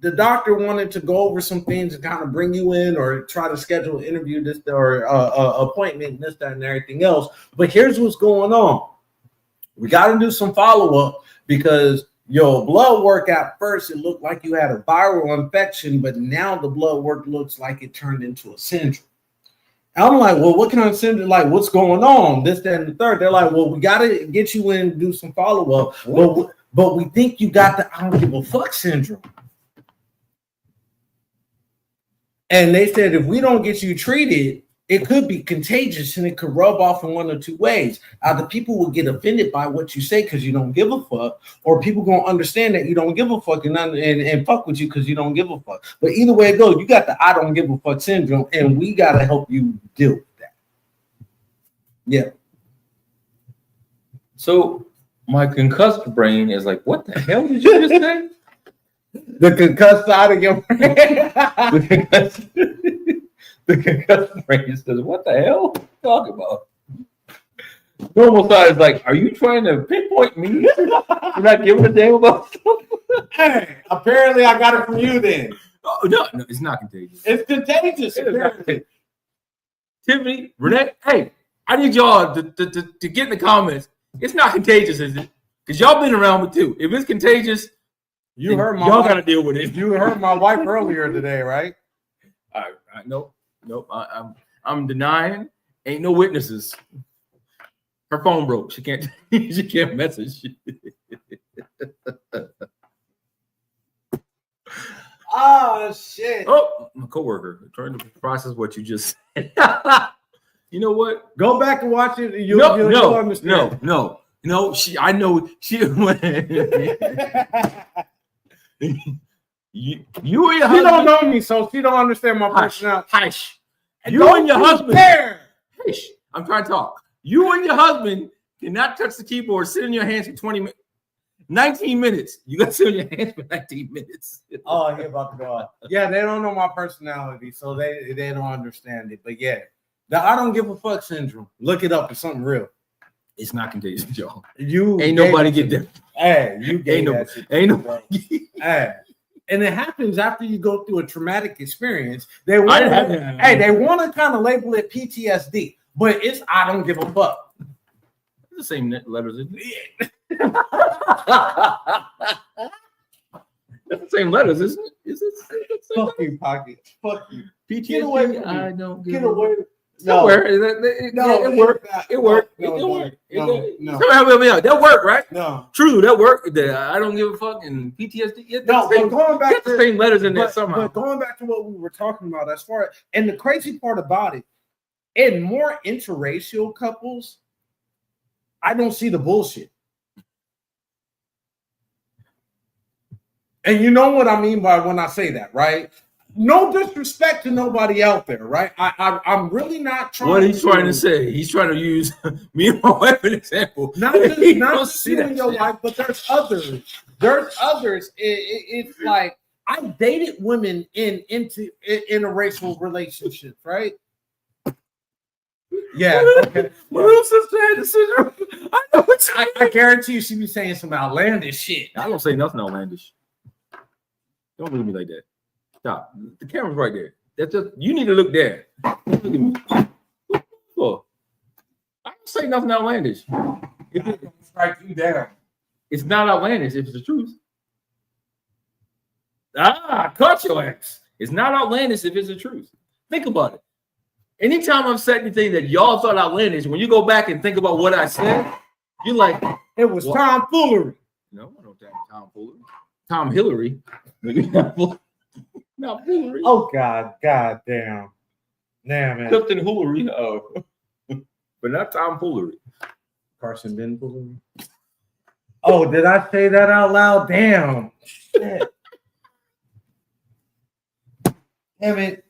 the doctor wanted to go over some things and kind of bring you in or try to schedule an interview, this or appointment, this, that, and everything else. But here's what's going on. We got to do some follow-up because your blood work at first, it looked like you had a viral infection, but now the blood work looks like it turned into a syndrome. And I'm like, well, what kind of syndrome? Like, what's going on? This, that, and the third. They're like, well, we got to get you in and do some follow-up. But we think you got the I don't give a fuck syndrome. And they said if we don't get you treated, it could be contagious and it could rub off in one or two ways. Either people will get offended by what you say because you don't give a fuck, or people gonna understand that you don't give a fuck and fuck with you because you don't give a fuck. But either way it goes, you got the I don't give a fuck syndrome, and we gotta help you deal with that. Yeah. So my concussed brain is like, what the hell did you just say? The concussed side of your brain. The concussed brain says, what the hell are you talking about? Normal side is like, are you trying to pinpoint me? You're not giving a damn about stuff? Hey, apparently I got it from you then. Oh, no, it's not contagious. It's contagious. Tiffany, Renee, hey, I need y'all to get in the comments. It's not contagious, is it? Because y'all been around me too. If it's contagious, you heard my y'all gotta deal with it. You heard my wife earlier today, right? Nope. I'm denying. Ain't no witnesses. Her phone broke. She can't message. Oh shit. Oh, my coworker trying to process what you just said. You know what? Go back and watch it. You'll understand. No. I know she. You and your husband. She don't know me, so she don't understand my personality. Hush. You and your husband. Hush. I'm trying to talk. You and your husband cannot touch the keyboard. Sit in your hands for 20 minutes. 19 minutes. You got to sit in your hands for 19 minutes. Oh, he about to go out. Yeah, they don't know my personality, so they don't understand it. But yeah, the I don't give a fuck syndrome. Look it up. It's something real. It's not contagious, y'all. You ain't nobody get there. Hey, you gave that shit. Ain't nobody. Hey. And it happens after you go through a traumatic experience. They want to kind of label it PTSD, but it's I don't give a fuck. The same letters, isn't it? That's the same letters, isn't it? Is it? Fuck you, Pocket. Fuck you. PTSD. Get away from me. I don't Get away. No, it worked. It worked. That worked, right? No. True, that worked. I don't give a fuck. And PTSD. No, but going back to the same letters in there somehow. But going back to what we were talking about, as far as, and the crazy part about it, in more interracial couples, I don't see the bullshit. And you know what I mean by when I say that, right? No disrespect to nobody out there, right? I'm really not trying. What he's trying to say, he's trying to use me and my wife as an example. Not just you and your wife, but there's others. There's others. It's like I dated women in interracial relationships, right? Yeah. Okay. My little sister had the syndrome. I know what I guarantee you she be saying some outlandish shit. I don't say nothing outlandish. Don't look at me like that. Stop. The camera's right there. That's just you need to look there. Look at me. Oh. I don't say nothing outlandish. If it strike you down. It's not outlandish if it's the truth. Cut your ass. It's not outlandish if it's the truth. Think about it. Anytime I've said anything that y'all thought outlandish, when you go back and think about what I said, you're like, it was tomfoolery. No, I don't think tomfoolery. Tom Hillary. Maybe not Hillary. Oh God damn. Nah, man. Clifton Hillary. Oh. But not Tom Foolery. Carson Ben Foolery. Oh, did I say that out loud? Damn. Shit. Damn it.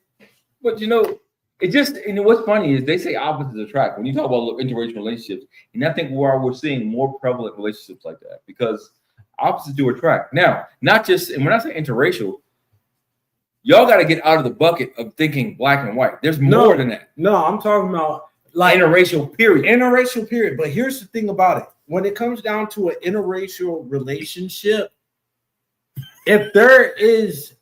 But you know, it just, and what's funny is they say opposites attract. When you talk about interracial relationships, and I think we're seeing more prevalent relationships like that because opposites do attract. Now, not just, and when I say interracial, y'all got to get out of the bucket of thinking black and white. There's more than that. No, I'm talking about like interracial period. Interracial period. But here's the thing about it. When it comes down to an interracial relationship, if there is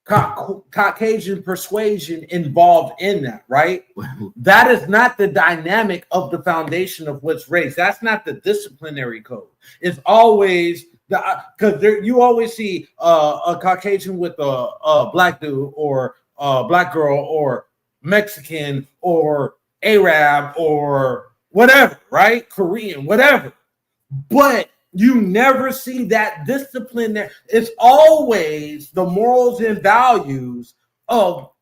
Caucasian persuasion involved in that, right? That is not the dynamic of the foundation of what's race. That's not the disciplinary code. It's always because you always see a Caucasian with a black dude or a black girl or Mexican or Arab or whatever, right? Korean, whatever. But you never see that discipline there. It's always the morals and values of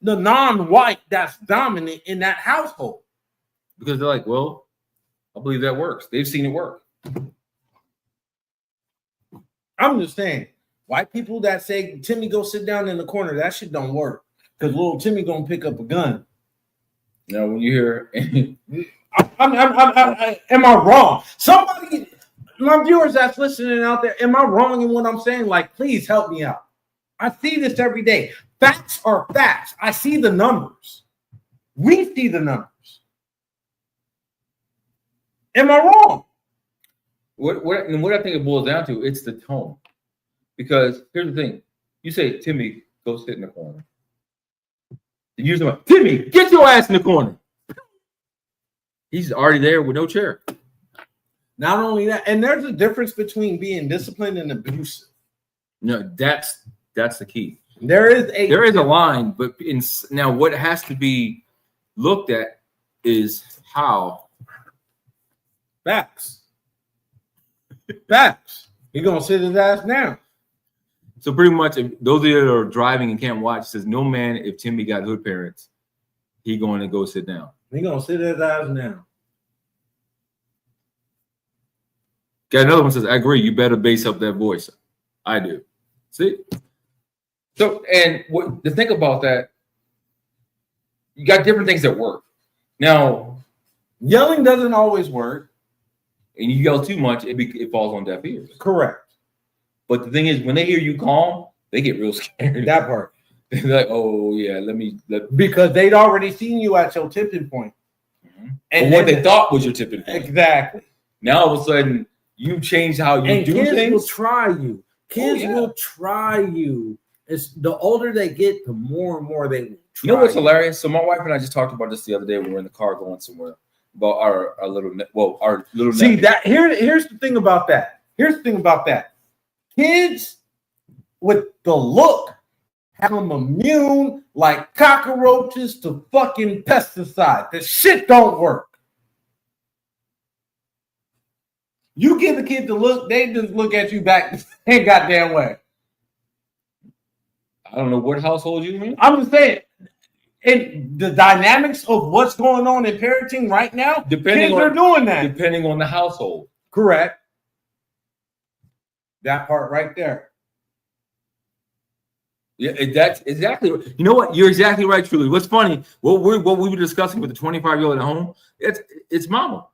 the non-white that's dominant in that household. Because they're like, well, I believe that works. They've seen it work. I'm just saying, white people that say, Timmy, go sit down in the corner, that shit don't work. Because little Timmy gonna pick up a gun. Now, when you hear... am I wrong? Somebody... My viewers that's listening out there, am I wrong in what I'm saying? Like, please help me out. I see this every day. Facts are facts. I see the numbers. We see the numbers. Am I wrong? What I think it boils down to, it's the tone. Because here's the thing. You say, Timmy, go sit in the corner. You use the Timmy, get your ass in the corner. He's already there with no chair. Not only that, and there's a difference between being disciplined and abusive. No, that's the key. There is a line, but now what has to be looked at is how. Facts. He's gonna sit his ass down. So pretty much, if those of you that are driving and can't watch, says no man, if Timmy got hood parents, he going to go sit down. He gonna sit his ass down. Got another one says, I agree, you better bass up that voice. I do. See? So, and what to think about that, you got different things that work. Now, yelling doesn't always work. And you yell too much, it falls on deaf ears. Correct. But the thing is, when they hear you calm, they get real scared. That part. They're like, oh, yeah, because they'd already seen you at your tipping point. Mm-hmm. And what they thought was your tipping point. Exactly. Now, all of a sudden, you change how you do kids things. Will try you. Kids will try you. It's the older they get, the more and more they will try. You know what's hilarious? So my wife and I just talked about this the other day when we were in the car going somewhere about our little See nephew. Here's the thing about that. Kids with the look have them immune like cockroaches to fucking pesticide. The shit don't work. You give the kid the look, they just look at you back the same goddamn way. I don't know what household you in. I'm just saying, in the dynamics of what's going on in parenting right now, kids are doing that. Depending on the household. Correct. That part right there. Yeah, that's exactly. You know what? You're exactly right, truly. What's funny? What we were discussing with the 25-year-old at home. It's mama.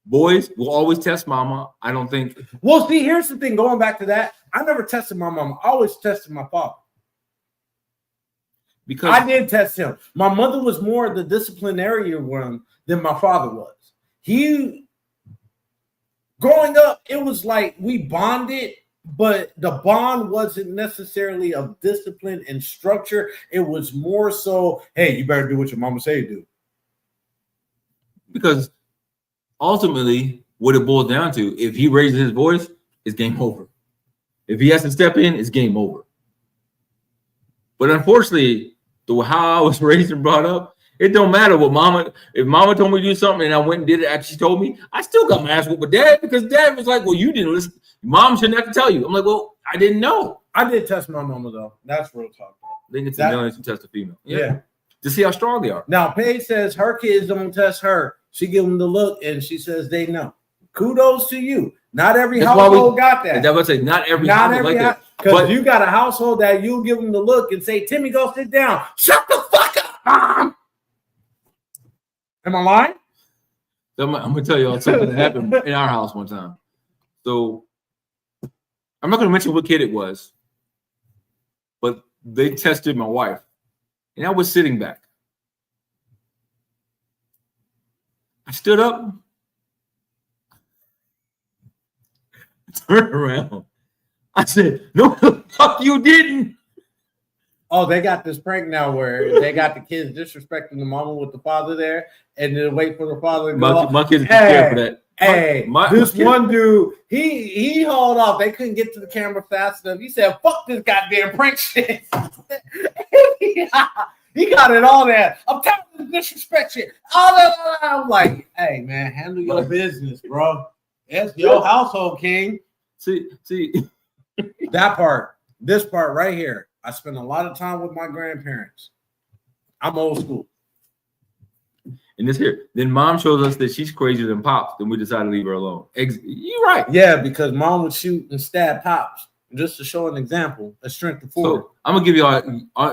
Boys will always test mama. I don't think. Well, see, here's the thing. Going back to that, I never tested my mama. I always tested my father. Because I did test him. My mother was more the disciplinarian one than my father was. Growing up, it was like we bonded, but the bond wasn't necessarily of discipline and structure. It was more so, hey, you better do what your mama say you do. Because ultimately, what it boils down to, if he raises his voice, it's game over. If he has to step in, it's game over. But unfortunately, how I was raised and brought up, it don't matter what mama. If mama told me to do something and I went and did it after she told me, I still got my ass whooped with dad because dad was like, "Well, you didn't listen. Mom shouldn't have to tell you." I'm like, "Well, I didn't know." I did test my mama though. That's real talk. I think it's a million to test a female. Yeah. To see how strong they are. Now, Paige says her kids don't test her. She give them the look and she says they know. Kudos to you. Not every household got that. That would say not every household like that. Because you got a household that you'll give them the look and say, "Timmy, go sit down. Shut the fuck up, Mom." Am I lying? I'm gonna tell you all something that happened in our house one time. So I'm not gonna mention what kid it was, but they tested my wife, and I was sitting back. I stood up, turned around. I said, "No, the fuck you didn't." Oh, they got this prank now where they got the kids disrespecting the mama with the father there, and then wait for the father to go. My kids are scared for that. This one dude, he hauled off. They couldn't get to the camera fast enough. He said, "Fuck this goddamn prank shit." He got it all there. I'm tired of the disrespect shit. All that. I'm like, hey man, handle your business, bro. It's your household, king. See that part. This part right here. I spent a lot of time with my grandparents. I'm old school. And this here, then mom shows us that she's crazier than pops. Then we decided to leave her alone. You're right. Yeah, because mom would shoot and stab pops just to show an example, a strength of forward. So I'm gonna give y'all.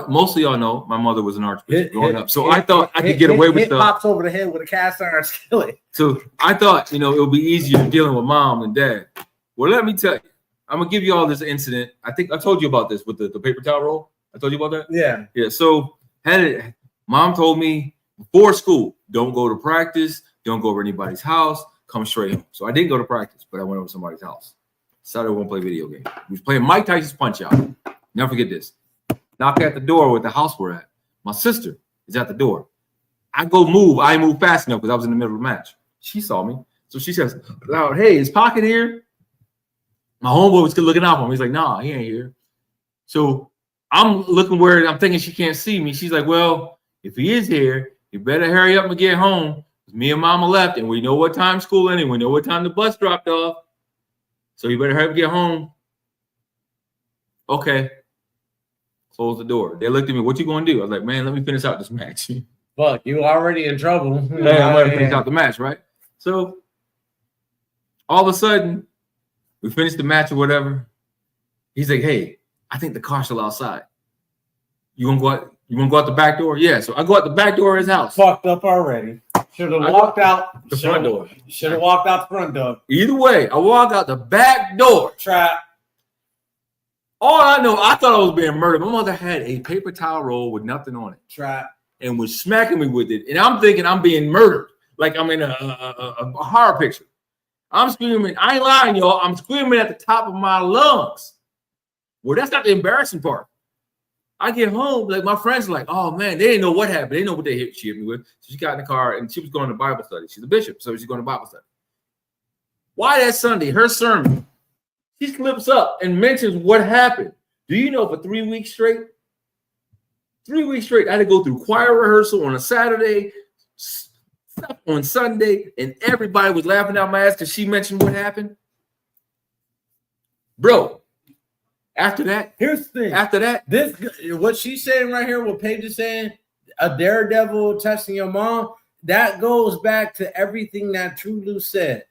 Most of y'all know my mother was an archbishop growing up, so I thought I could get away with stuff. Pops over the head with a cast iron skillet. So I thought, it would be easier dealing with mom than dad. Well, let me tell you. I'm gonna give you all this incident. I think I told you about this with the paper towel roll. I told you about that. Yeah. So mom told me before school, don't go to practice, don't go over anybody's house, come straight home. So I didn't go to practice, but I went over to somebody's house. Decided I won't play video game. We was playing Mike Tyson's Punch Out. Never forget this. Knock at the door with the house we're at. My sister is at the door. I go move. I move fast enough because I was in the middle of the match. She saw me, so she says loud, "Hey, is Pocket here?" My homeboy was still looking out for him. He's like, "Nah, he ain't here." So I'm looking where I'm thinking she can't see me. She's like, "Well, if he is here, you better hurry up and get home. Me and mama left, and we know what time school ended. We know what time the bus dropped off. So you better hurry up and get home." Okay. Close the door. They looked at me, "What you gonna do?" I was like, "Man, let me finish out this match." Fuck, you already in trouble. Hey, I'm gonna finish out the match, right? So all of a sudden, we finished the match or whatever. He's like, "Hey, I think the car's still outside. You wanna go out? You wanna go out the back door?" Yeah. So I go out the back door of his house. Fucked up already. Should have walked out the front door. Should have walked out the front door. Either way, I walk out the back door. Trap. All I know, I thought I was being murdered. My mother had a paper towel roll with nothing on it. Trap. And was smacking me with it. And I'm thinking I'm being murdered. Like I'm in a horror picture. I'm screaming. I ain't lying, y'all. I'm screaming at the top of my lungs. Well, that's not the embarrassing part. I get home, like my friends are like, "Oh man, they didn't know what happened. They didn't know what she hit me with." So she got in the car and she was going to Bible study. She's a bishop, so she's going to Bible study. Why that Sunday, her sermon, she slips up and mentions what happened. Do you know for 3 weeks straight? 3 weeks straight, I had to go through choir rehearsal on a Saturday, stuff on Sunday, and everybody was laughing out my ass because she mentioned what happened. Bro, after that, here's the thing. After that, this what she's saying right here, what Paige is saying, a daredevil testing your mom, that goes back to everything that True Lou said.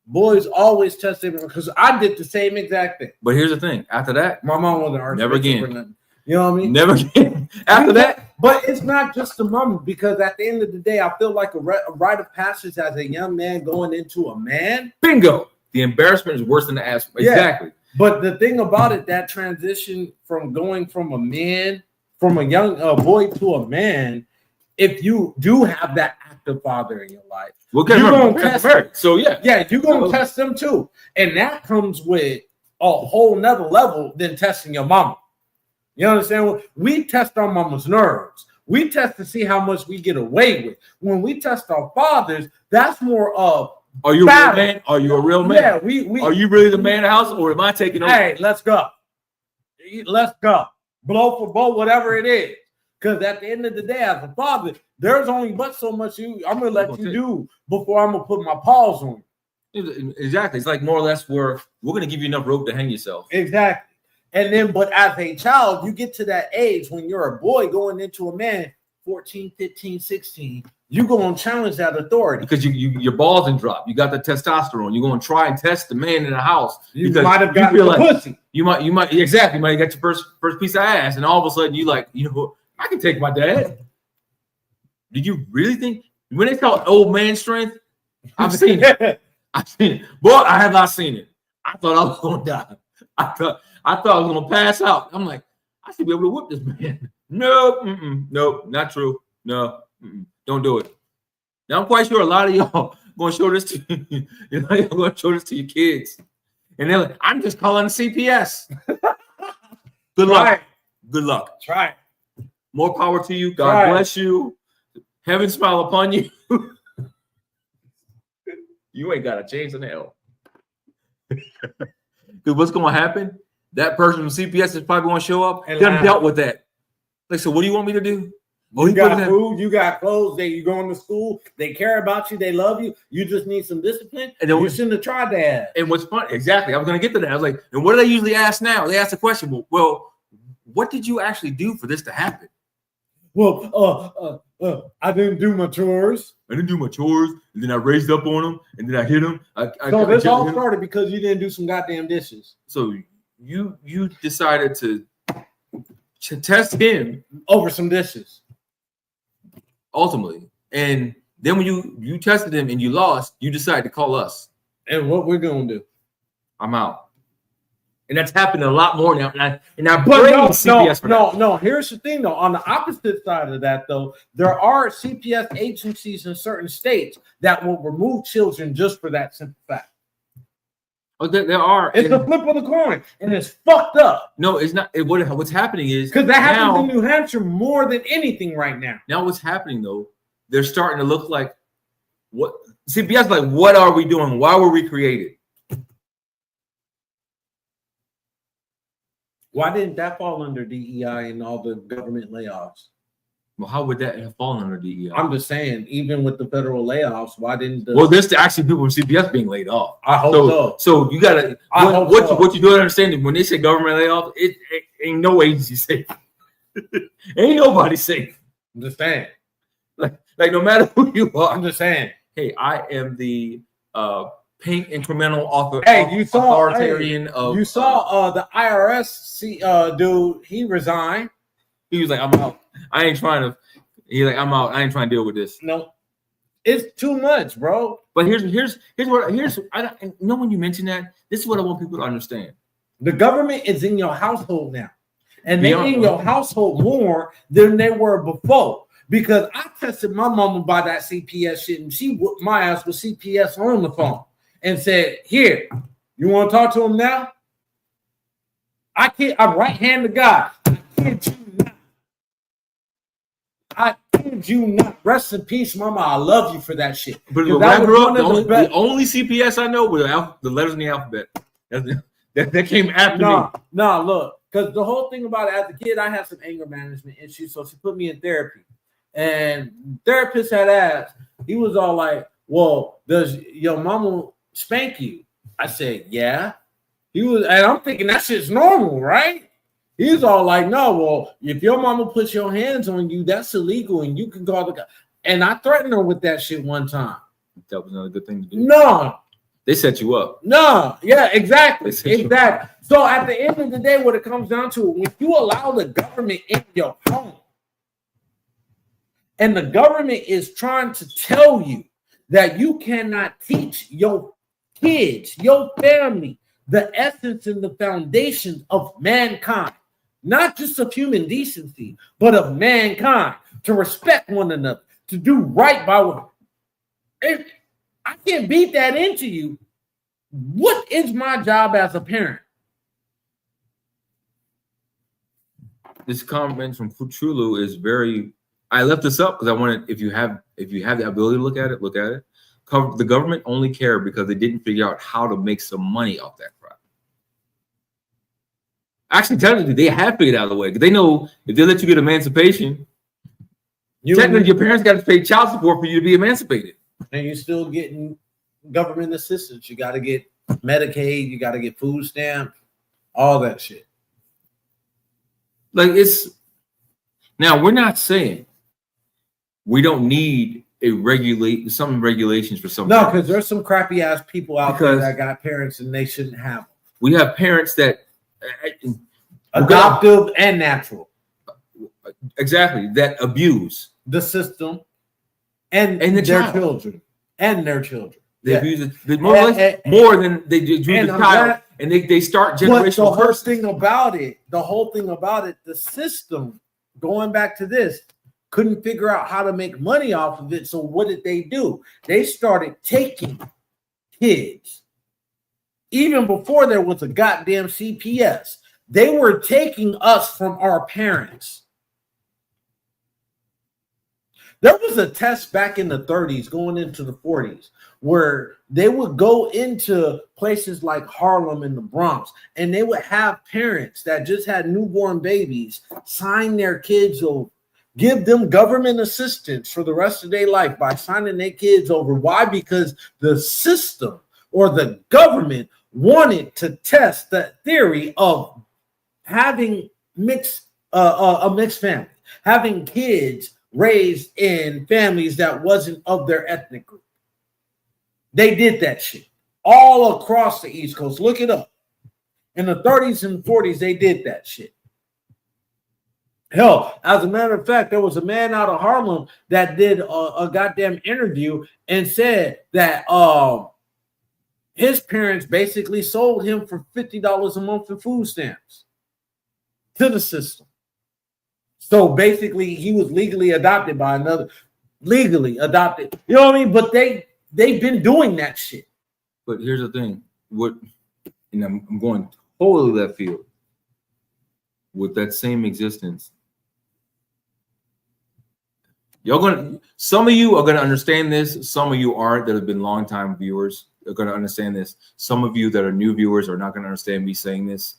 Boys always test them because I did the same exact thing. But here's the thing. After that, my mom wasn't archbishop never again. or nothing. You know what I mean? Never again. After that. But it's not just the mom, because at the end of the day, I feel like a rite of passage as a young man going into a man. Bingo. The embarrassment is worse than the ass. Yeah. Exactly. But the thing about it, that transition from going from a man, from a young boy to a man, if you do have that active father in your life, you're going to test. So yeah, you're going to test them too, and that comes with a whole nother level than testing your mama. You understand? We test our mama's nerves. We test to see how much we get away with. When we test our fathers, that's more of, are you a real man? Are you a real man? Yeah, we are you really the man of the house, or am I taking over? Hey, let's go. Let's go. Blow for blow, whatever it is. Because at the end of the day, as a father, there's only but so much I'm gonna let you do before I'm gonna put my paws on you. Exactly. It's like more or less we're gonna give you enough rope to hang yourself. Exactly. And then, but as a child, you get to that age when you're a boy going into a man, 14, 15, 16, you're going to challenge that authority. Because your balls didn't drop. You got the testosterone. You're going to try and test the man in the house. You might have gotten the pussy. You might, exactly. You might get your first piece of ass. And all of a sudden, you like, I can take my dad. Did you really think? When they call old man strength, I've seen it. I've seen it. Boy, I have not seen it. I thought I was going to die. I thought I was going to pass out. I'm like, I should be able to whip this man. Nope, not true. No, don't do it. Now, I'm quite sure a lot of y'all going to show this to you're going to show this to your kids. And they're like, I'm just calling CPS. Good luck. Right. Good luck. Try it. More power to you. God bless you. Heaven smile upon you. You ain't got a chance in hell. Because what's going to happen? That person from CPS is probably going to show up and dealt with that. Like, so what do you want me to do? You got food, you got clothes, you going to school, they care about you, they love you, you just need some discipline, and you shouldn't have tried that. And what's fun, exactly, I was going to get to that. I was like, and what do they usually ask now? They ask the question, well, what did you actually do for this to happen? Well, I didn't do my chores. And then I raised up on them, and then I hit them. So this all started because you didn't do some goddamn dishes. So you decided to test him over some dishes. Ultimately, and then when you tested him and you lost, you decided to call us. And what we're gonna do? I'm out. And that's happening a lot more now. And I CPS no. Here's the thing, though. On the opposite side of that, though, there are CPS agencies in certain states that will remove children just for that simple fact. Oh, there are. It's a flip of the coin, and it's fucked up. No, it's not. What's happening is because that happens in New Hampshire more than anything right now. Now, what's happening though? They're starting to look like what CPS. Like, what are we doing? Why were we created? Why didn't that fall under DEI and all the government layoffs? Well, how would that have fallen under DEI? I'm just saying, even with the federal layoffs, why didn't the... Well, there's actually people from CPS being laid off. I hope so. So you got to... What you do understand, when they say government layoff, it ain't no agency safe. Ain't nobody safe. I'm just saying. Like no matter who you are. I'm just saying. Hey, I am the pink incremental author. Hey, you saw authoritarian of... You saw the IRS dude, he resigned. He was like, I'm out. I ain't trying to. He's like, I'm out. I ain't trying to deal with this. No, it's too much, bro. But here's when you mention that, this is what I want people to understand. The government is in your household now, and they're in your household more than they were before. Because I tested my mama by that CPS shit, and she whooped my ass with CPS on the phone and said, "Here, you want to talk to him now? I can't. I'm right hand to God. I kid you not. I kid you not. Rest in peace, mama. I love you for that shit." But when I grew up, the only CPS I know were the letters in the alphabet. That came after me. Nah, look. because the whole thing about it, as a kid, I had some anger management issues, so she put me in therapy. And therapist had asked, he was all like, well, does your mama spank you? I said, yeah. He was, and I'm thinking that shit's normal, right? He's all like, no, well, if your mama puts your hands on you, that's illegal, and you can call the guy. And I threatened her with that shit one time. That was another good thing to do. No. They set you up. No, yeah, exactly. Exactly. So at the end of the day, what it comes down to, when you allow the government in your home, and the government is trying to tell you that you cannot teach your kids, your family, the essence and the foundations of mankind, not just of human decency, but of mankind, to respect one another, to do right by one. If I can't beat that into you, what is my job as a parent? This comment from Fuchulu is very. I left this up because I wanted, if you have the ability to look at it. The government only care because they didn't figure out how to make some money off that crap. Actually, technically, they have figured out a way because they know if they let you get emancipation, technically your parents got to pay child support for you to be emancipated. And you're still getting government assistance. You got to get Medicaid. You got to get food stamp, all that shit. Like it's now we're not saying we don't need some regulations for some. No, because there's some crappy ass people out there that got parents and they shouldn't have them. We have parents that adoptive and natural. Exactly, that abuse the system and their children. And their children. They abuse it more than they do the child. And they start generational curses. The whole thing about it, the system, going back to this, couldn't figure out how to make money off of it. So what did they do? They started taking kids. Even before there was a goddamn CPS, they were taking us from our parents. There was a test back in the 30s going into the 40s where they would go into places like Harlem and the Bronx, and they would have parents that just had newborn babies sign their kids over, give them government assistance for the rest of their life by signing their kids over. Why? Because the system or the government wanted to test the theory of having a mixed family, having kids raised in families that wasn't of their ethnic group. They did that shit all across the East Coast. Look it up. In the 30s and 40s, they did that shit. Hell, as a matter of fact, there was a man out of Harlem that did a goddamn interview and said that his parents basically sold him for $50 a month in food stamps to the system. So basically, he was legally adopted by another, legally adopted. You know what I mean? But they've been doing that shit. But here's the thing: and I'm going totally left field with that same existence. Some of you are gonna understand this. Some of you aren't. That have been longtime viewers are gonna understand this. Some of you that are new viewers are not gonna understand me saying this.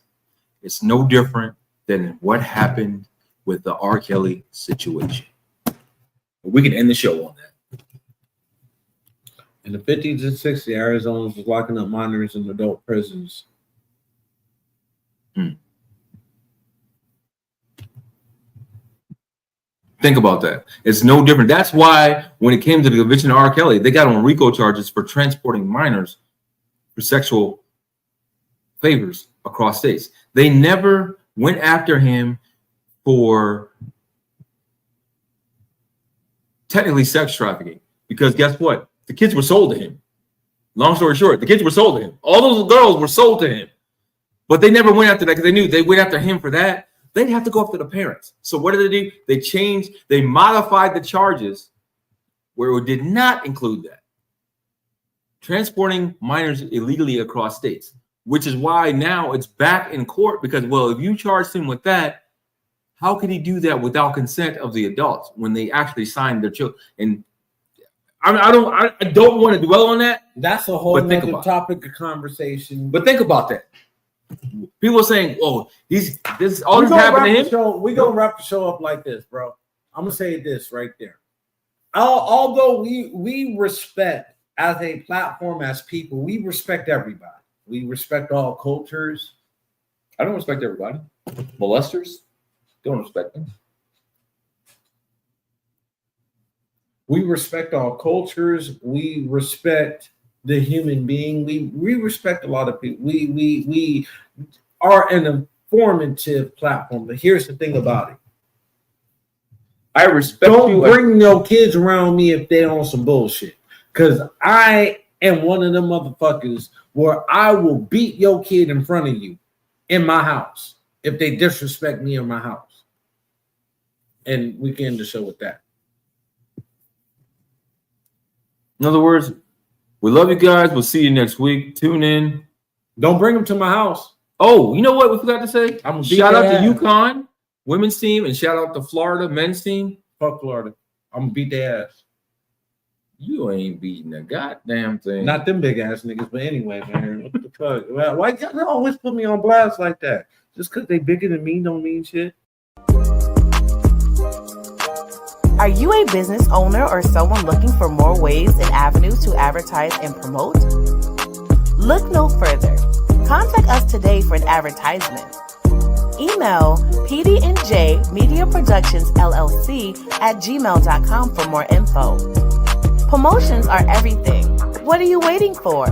It's no different than what happened with the R. Kelly situation. We can end the show on that. In the 50s and 60s, Arizona was locking up minors in adult prisons. Think about that. It's no different. That's why when it came to the conviction of R. Kelly, they got on RICO charges for transporting minors for sexual favors across states. They never went after him for technically sex trafficking, because guess what? The kids were sold to him. Long story short, the kids were sold to him. All those girls were sold to him, but they never went after that because they knew they went after him for that. They'd have to go after the parents. So what did they do? They modified the charges where it did not include that. Transporting minors illegally across states, which is why now it's back in court because, well, if you charged him with that, how could he do that without consent of the adults when they actually signed their children? And I don't want to dwell on that. That's a whole other topic of conversation. But think about that. People are saying, "Oh, this all this happened to him." We gonna wrap the show up like this, bro. I'm gonna say this right there. Although we respect as a platform, as people, we respect everybody. We respect all cultures. I don't respect everybody. Molesters, don't respect them. We respect all cultures. We respect the human being. We respect a lot of people. We are an informative platform. But here's the thing about it. I respect Don't you. bring no kids around me if they on some bullshit. Because I am one of them motherfuckers where I will beat your kid in front of you in my house if they disrespect me in my house. And we can end the show with that. In other words, we love you guys. We'll see you next week. Tune in. Don't bring them to my house. Oh, you know what we forgot to say? Shout out to ass. UConn women's team and shout out to Florida men's team. Fuck Florida. I'm gonna beat their ass. You ain't beating a goddamn thing. Not them big ass niggas, but anyway, man. What the fuck? Why y'all always put me on blast like that? Just because they bigger than me don't mean shit. Are you a business owner or someone looking for more ways and avenues to advertise and promote? Look no further. Contact us today for an advertisement. Email PD&J Media Productions LLC at gmail.com for more info. Promotions are everything. What are you waiting for?